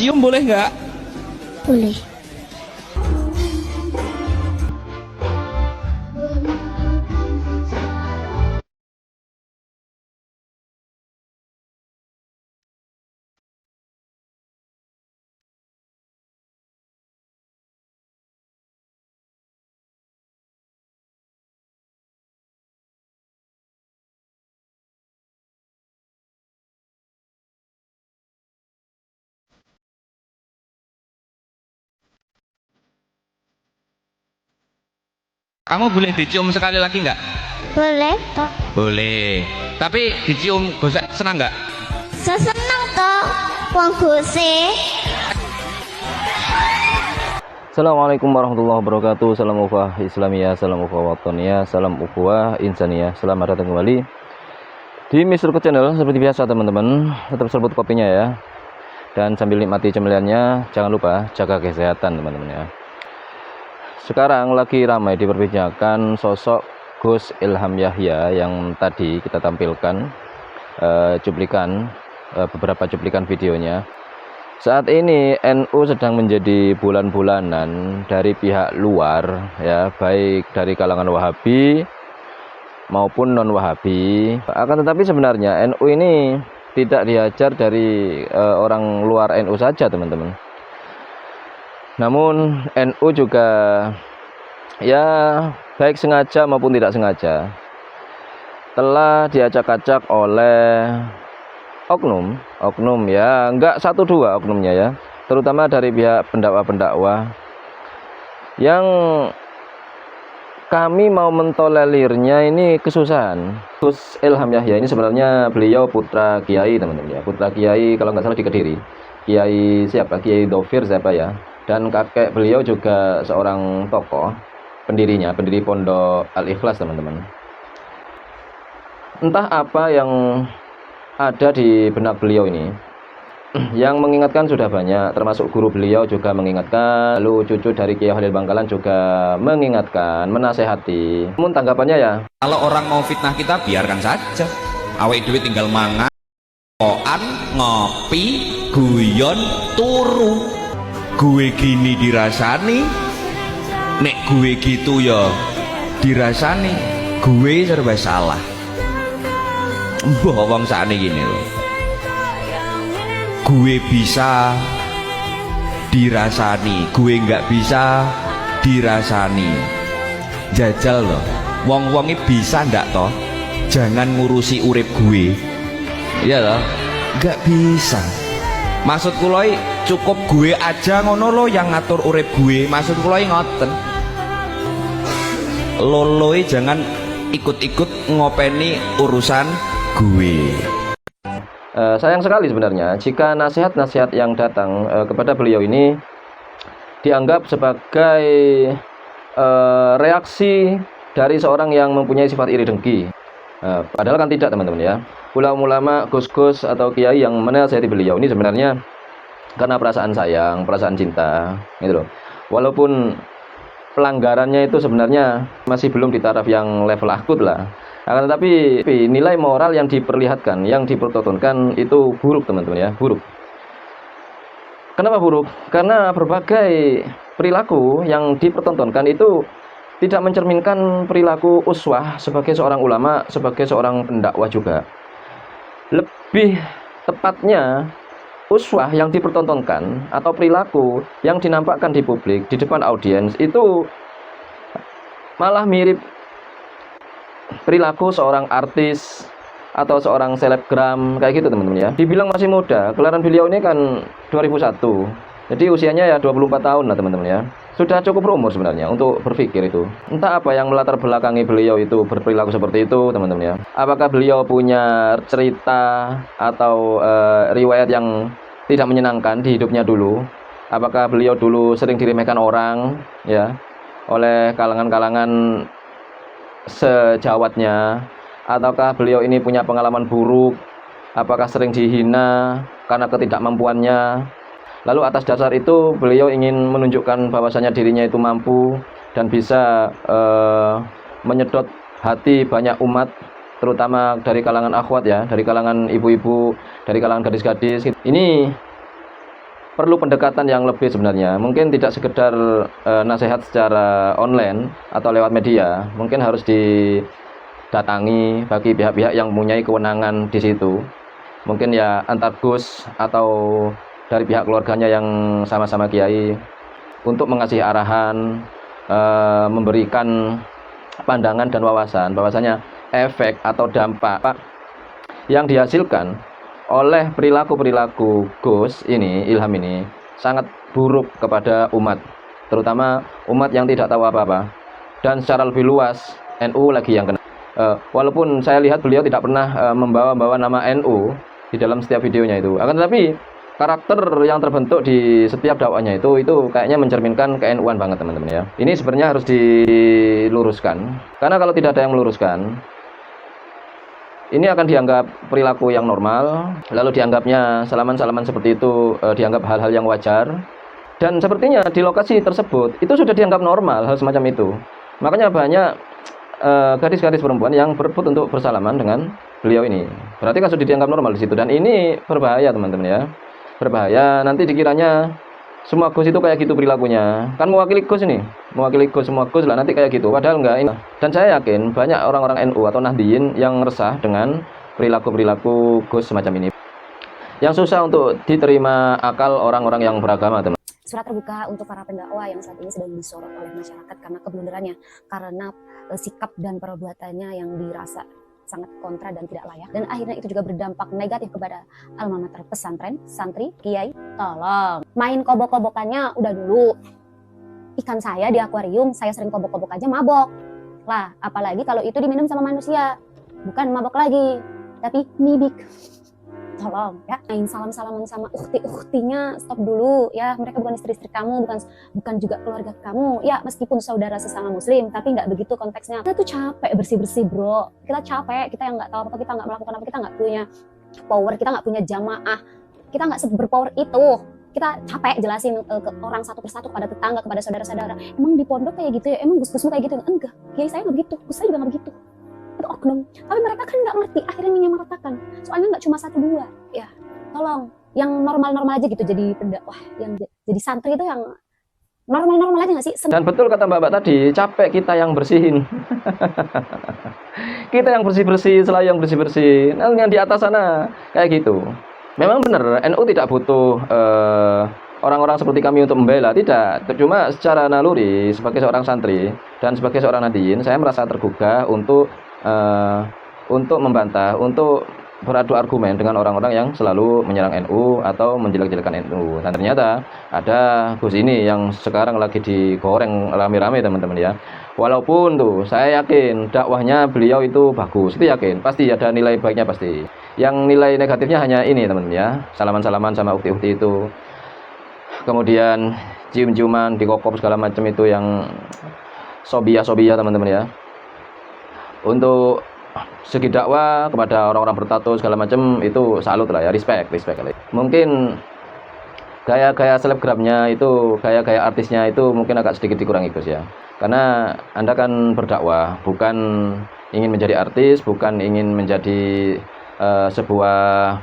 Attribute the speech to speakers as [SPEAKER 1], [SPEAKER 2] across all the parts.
[SPEAKER 1] Cium boleh nggak?
[SPEAKER 2] Boleh.
[SPEAKER 1] Kamu boleh dicium sekali lagi nggak?
[SPEAKER 2] Boleh toh.
[SPEAKER 1] Boleh. Tapi dicium gosek senang nggak?
[SPEAKER 2] Seseneng toh. Wong gose.
[SPEAKER 3] Assalamualaikum warahmatullahi wabarakatuh. Salam ukhuwah Islamiyah, salam ukhuwah watoniyah, salam ukhuwah insaniyah. Selamat datang kembali di Mr. Channel. Seperti biasa teman-teman, tetap seruput kopinya ya. Dan sambil nikmati cemilannya, jangan lupa jaga kesehatan teman-teman ya. Sekarang lagi ramai diperbincangkan sosok Gus Ilham Yahya yang tadi kita tampilkan beberapa cuplikan videonya. Saat ini NU sedang menjadi bulan-bulanan dari pihak luar ya, baik dari kalangan Wahabi maupun non-Wahabi. Akan tetapi sebenarnya NU ini tidak diajar dari orang luar NU saja teman-teman. Namun NU juga ya baik sengaja maupun tidak sengaja telah diacak-acak oleh oknum ya, enggak satu dua oknumnya ya, terutama dari pihak pendakwah-pendakwah yang kami mau mentolelirnya ini kesusahan. Gus Ilham Yahya ini sebenarnya beliau putra kiai teman-teman ya, putra kiai kalau nggak salah di Kediri, Kiai siapa, Kiai Dofir siapa ya, dan kakek beliau juga seorang tokoh pendiri Pondok Al-Ikhlas teman-teman. Entah apa yang ada di benak beliau ini yang mengingatkan sudah banyak, termasuk guru beliau juga mengingatkan, lalu cucu dari Kiai Khalil Bangkalan juga mengingatkan, menasehati. Namun tanggapannya ya,
[SPEAKER 1] Kalau orang mau fitnah kita biarkan saja. Awake dhewe tinggal mangan, ngopi, guyon, turu. Gue gini dirasani, nek gue gitu ya dirasani, gue serba salah. Mbah wong sakne gini loh, gue bisa dirasani, gue nggak bisa dirasani. Jajal loh, wong-wongi bisa ndak toh? Jangan ngurusi urip gue, iya loh, nggak bisa. Maksud kuloi cukup gue aja ngono lo yang ngatur urip gue. Maksud kuloi ngoten, loloi jangan ikut-ikut ngopeni urusan gue.
[SPEAKER 3] sayang sekali sebenarnya jika nasihat-nasihat yang datang kepada beliau ini dianggap sebagai reaksi dari seorang yang mempunyai sifat iri dengki. Padahal kan tidak teman-teman ya. Ulama-ulama, gus-gus atau kiai yang menasihati beliau ini sebenarnya karena perasaan sayang, perasaan cinta gitu loh. Walaupun pelanggarannya itu sebenarnya masih belum di taraf yang level akut lah, akan tetapi nilai moral yang diperlihatkan, yang dipertontonkan itu buruk teman-teman ya, buruk. Kenapa buruk? Karena berbagai perilaku yang dipertontonkan itu tidak mencerminkan perilaku uswah sebagai seorang ulama, sebagai seorang pendakwah juga. Lebih tepatnya uswah yang dipertontonkan atau perilaku yang dinampakkan di publik, di depan audiens itu malah mirip perilaku seorang artis atau seorang selebgram kayak gitu teman-teman ya. Dibilang masih muda, gelaran beliau ini kan 2001, jadi usianya ya 24 tahun lah teman-teman ya. Sudah cukup berumur sebenarnya untuk berpikir itu. Entah apa yang melatar belakangi beliau itu berperilaku seperti itu teman-teman ya. Apakah beliau punya cerita atau riwayat yang tidak menyenangkan di hidupnya dulu? Apakah beliau dulu sering diremehkan orang ya oleh kalangan-kalangan sejawatnya? Ataukah beliau ini punya pengalaman buruk? Apakah sering dihina karena ketidakmampuannya? Lalu atas dasar itu beliau ingin menunjukkan bahwasanya dirinya itu mampu dan bisa menyedot hati banyak umat, terutama dari kalangan akhwat ya, dari kalangan ibu-ibu, dari kalangan gadis-gadis. Ini perlu pendekatan yang lebih sebenarnya. Mungkin tidak sekedar nasihat secara online atau lewat media, mungkin harus didatangi bagi pihak-pihak yang mempunyai kewenangan di situ. Mungkin ya antar Gus atau dari pihak keluarganya yang sama-sama kiai untuk mengasih arahan, memberikan pandangan dan wawasan bahwasanya efek atau dampak yang dihasilkan oleh perilaku-perilaku Gus ini, Ilham ini sangat buruk kepada umat, terutama umat yang tidak tahu apa-apa, dan secara lebih luas NU lagi yang kena. Walaupun saya lihat beliau tidak pernah membawa nama NU di dalam setiap videonya itu, akan tetapi karakter yang terbentuk di setiap dakwahnya itu kayaknya mencerminkan ke-NU-an banget teman-teman ya. Ini sebenarnya harus diluruskan, karena kalau tidak ada yang meluruskan, ini akan dianggap perilaku yang normal, lalu dianggapnya salaman-salaman seperti itu dianggap hal-hal yang wajar, dan sepertinya di lokasi tersebut itu sudah dianggap normal hal semacam itu. Makanya banyak gadis-gadis perempuan yang berebut untuk bersalaman dengan beliau ini. Berarti kan sudah dianggap normal di situ, dan ini berbahaya teman-teman ya. Berbahaya, nanti dikiranya semua Gus itu kayak gitu perilakunya. Kan mewakili Gus ini, mewakili Gus, semua Gus lah nanti kayak gitu. Padahal enggak ini. Dan saya yakin banyak orang-orang NU atau Nahdliyin yang resah dengan perilaku-perilaku Gus semacam ini, yang susah untuk diterima akal orang-orang yang beragama, teman.
[SPEAKER 4] Surat terbuka untuk para pendakwah yang saat ini sedang disorot oleh masyarakat karena keblunderannya, karena sikap dan perbuatannya yang dirasa sangat kontra dan tidak layak, dan akhirnya itu juga berdampak negatif kepada alma mater pesantren, santri, kiai. Tolong, main kobok-kobokannya udah dulu. Ikan saya di akuarium, saya sering kobok-kobok aja mabok lah, apalagi kalau itu diminum sama manusia, bukan mabok lagi tapi mibik. Tolong ya, main salam-salaman sama ukti-uktinya stop dulu ya. Mereka bukan istri-istri kamu, bukan juga keluarga kamu ya, meskipun saudara sesama muslim, tapi nggak begitu konteksnya. Kita tuh capek bersih-bersih bro, kita capek, kita yang nggak tahu apa, kita nggak melakukan apa, kita nggak punya power, kita nggak punya jamaah, kita nggak seberpower itu. Kita capek jelasin ke orang satu persatu, kepada tetangga, kepada saudara-saudara, emang di pondok kayak gitu ya, emang gus-gusmu kayak gitu? Enggak, kiai saya nggak begitu, gus saya juga nggak begitu. Itu oknum, tapi mereka kan nggak ngerti, akhirnya menyamaratakan. Soalnya nggak cuma 1-2 ya. Tolong yang normal-normal aja gitu jadi pendakwah, yang jadi santri itu yang normal-normal aja nggak sih?
[SPEAKER 3] Dan betul kata Mbak tadi, capek kita yang bersihin. Kita yang bersih-bersih, selalu yang bersih-bersih. Nah, yang di atas sana kayak gitu. Memang benar, NU tidak butuh orang-orang seperti kami untuk membela, tidak. Cuma secara naluri sebagai seorang santri dan sebagai seorang Nahdliyin, saya merasa tergugah untuk membantah, untuk beradu argumen dengan orang-orang yang selalu menyerang NU atau menjelek-jelekan NU. Dan ternyata ada Gus ini yang sekarang lagi digoreng rame-rame teman-teman ya. Walaupun tuh saya yakin dakwahnya beliau itu bagus, itu yakin, pasti ada nilai baiknya pasti. Yang nilai negatifnya hanya ini teman-teman ya, salaman-salaman sama ukti-ukti itu, kemudian cium-ciuman, dikokop segala macam itu yang sobia-sobia teman-teman ya. Untuk segi dakwah kepada orang-orang bertato segala macam itu salut lah ya, respect kali. Mungkin gaya-gaya selebgramnya itu, gaya-gaya artisnya itu mungkin agak sedikit dikurangi Gus ya. Karena Anda kan berdakwah, bukan ingin menjadi artis, bukan ingin menjadi sebuah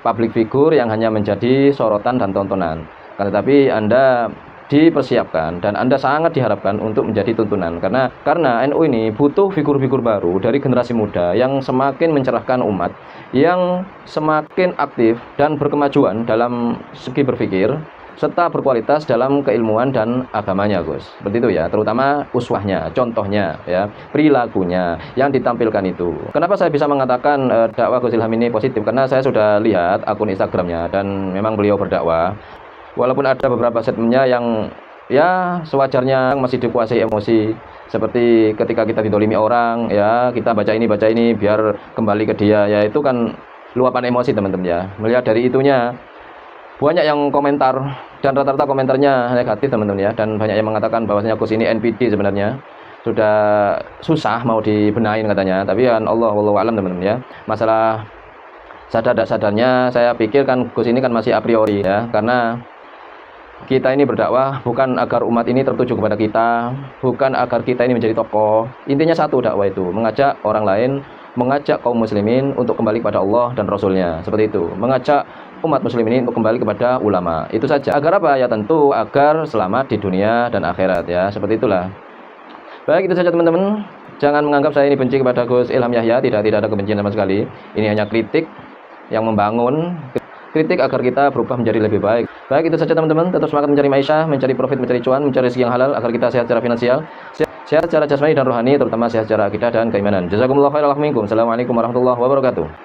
[SPEAKER 3] public figure yang hanya menjadi sorotan dan tontonan. Tetapi Anda dipersiapkan dan Anda sangat diharapkan untuk menjadi tuntunan, karena NU ini butuh figur-figur baru dari generasi muda yang semakin mencerahkan umat, yang semakin aktif dan berkemajuan dalam segi berpikir serta berkualitas dalam keilmuan dan agamanya Gus. Seperti itu ya, terutama uswahnya, contohnya ya, perilakunya yang ditampilkan itu. Kenapa saya bisa mengatakan dakwah Gus Ilham ini positif? Karena saya sudah lihat akun Instagramnya dan memang beliau berdakwah. Walaupun ada beberapa statementnya yang ya sewajarnya masih dikuasai emosi, seperti ketika kita didolimi orang ya, kita baca ini biar kembali ke dia ya, itu kan luapan emosi teman-teman ya. Melihat dari itunya banyak yang komentar dan rata-rata komentarnya negatif teman-teman ya, dan banyak yang mengatakan bahwasanya Gus ini NPD sebenarnya sudah susah mau dibenahin katanya. Tapi kan wallahu alam teman-teman ya, masalah sadar tidak sadarnya saya pikir kan Gus ini kan masih a priori ya, karena kita ini berdakwah bukan agar umat ini tertuju kepada kita, bukan agar kita ini menjadi tokoh. Intinya satu, dakwah itu mengajak orang lain, mengajak kaum muslimin untuk kembali kepada Allah dan Rasulnya, seperti itu. Mengajak umat muslim ini untuk kembali kepada ulama. Itu saja. Agar apa? Ya tentu agar selamat di dunia dan akhirat ya. Seperti itulah. Baik, itu saja teman-teman. Jangan menganggap saya ini benci kepada Gus Ilham Yahya. Tidak ada kebencian sama sekali. Ini hanya kritik yang membangun. Kritik agar kita berubah menjadi lebih baik. Baik, itu saja teman-teman. Tetap semangat mencari maisha, mencari profit, mencari cuan, mencari rezeki yang halal agar kita sehat secara finansial, sehat secara jasmani dan rohani, terutama sehat secara akidah dan keimanan. Jazakumullah khairan. Assalamualaikum warahmatullahi wabarakatuh.